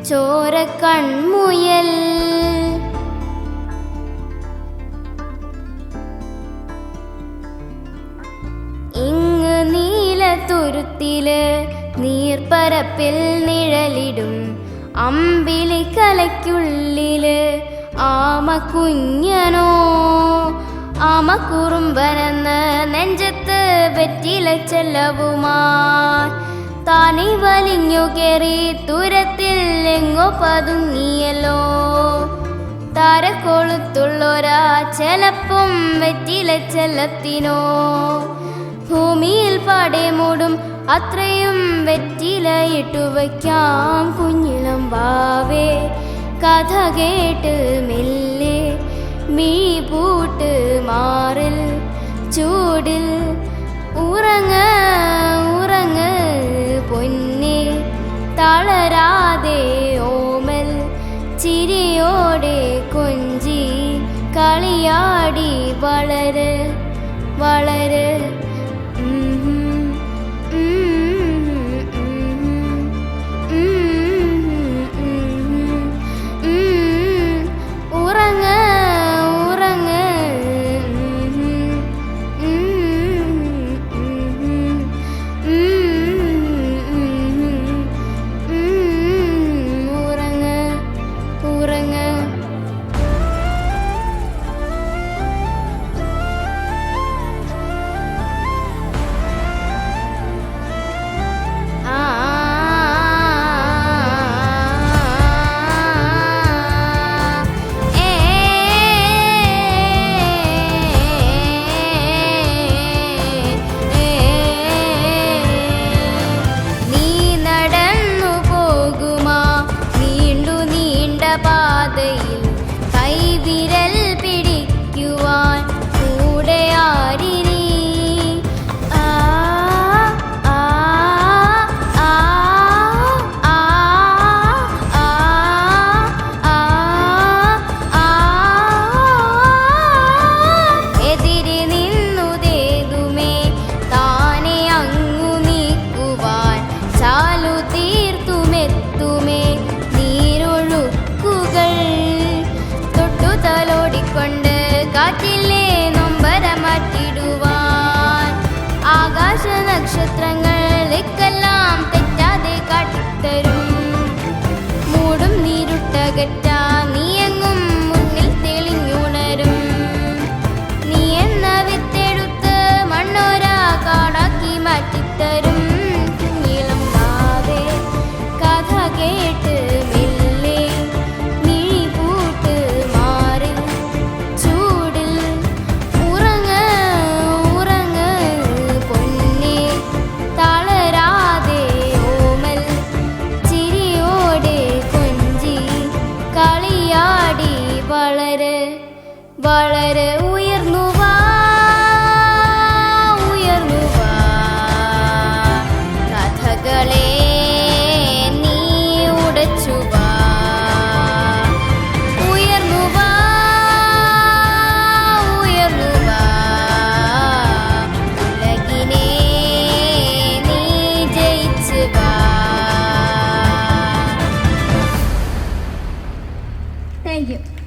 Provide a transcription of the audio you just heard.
ചോരക്കൺമുയൽ ഇങ്ങ് നീലത്തുരുത്തില് നീർപ്പരപ്പിൽ നിഴലിടും അമ്പിളിക്കലയ്ക്കുള്ളില് ആമക്കുഞ്ഞനോ ആമക്കുറുമ്പനെന്ന് നെഞ്ചത്ത് വെറ്റില ചെല്ലവുമാ താനെ വലിഞ്ഞു കേറി ദൂരത്തിൽ എങ്ങോ പതുങ്ങിയല്ലോ താരക്കൊളുത്തുള്ളൊരാ ചെലപ്പം വെറ്റില ചെല്ലത്തിനോ ഭൂമിയിൽ പാടെ മൂടും അത്രയും വെറ്റില ഇട്ടുവയ്ക്കാം കുഞ്ഞിളം വാവേ കഥ കേട്ട് മെല്ലെ മീ പൂട്ട് മാറിൽ ചൂടിൽ ഉറങ്ങ ഉറങ്ങ പൊന്നെ തളരാതെ ഓമൽ ചിരിയോടെ കൊഞ്ചി കളിയാടി വളര് വളര് നക്ഷത്രങ്ങൾക്കെല്ലാം തെറ്റാതെ കാട്ടിത്തരും മൂടും നീരുട്ടകറ്റാ നീയെങ്ങും മുന്നിൽ തെളിഞ്ഞുണരും നീ എന്ന വിത്തെടുത്ത് മണ്ണോരാ കാടാക്കി മാറ്റിത്തരും കുഞ്ഞിളം വാവേ കഥ കേട്ട് മെല്ലെ മിഴി പൂട്ട് മാറിൽ ചൂടിൽ ഉറങ്ങ ഉറങ്ങ പൊന്നെ തളരാതെ ഓമൽ ചിരിയോടെ കൊഞ്ചി കളിയാടി വളര് വളര് ഉയർന്നു വാ കഥകളെ നീ ഉടച്ചു വാ ഉയർന്നു വാ ഉലകിനെ നീ ജയിച്ചു വാ. Thank you.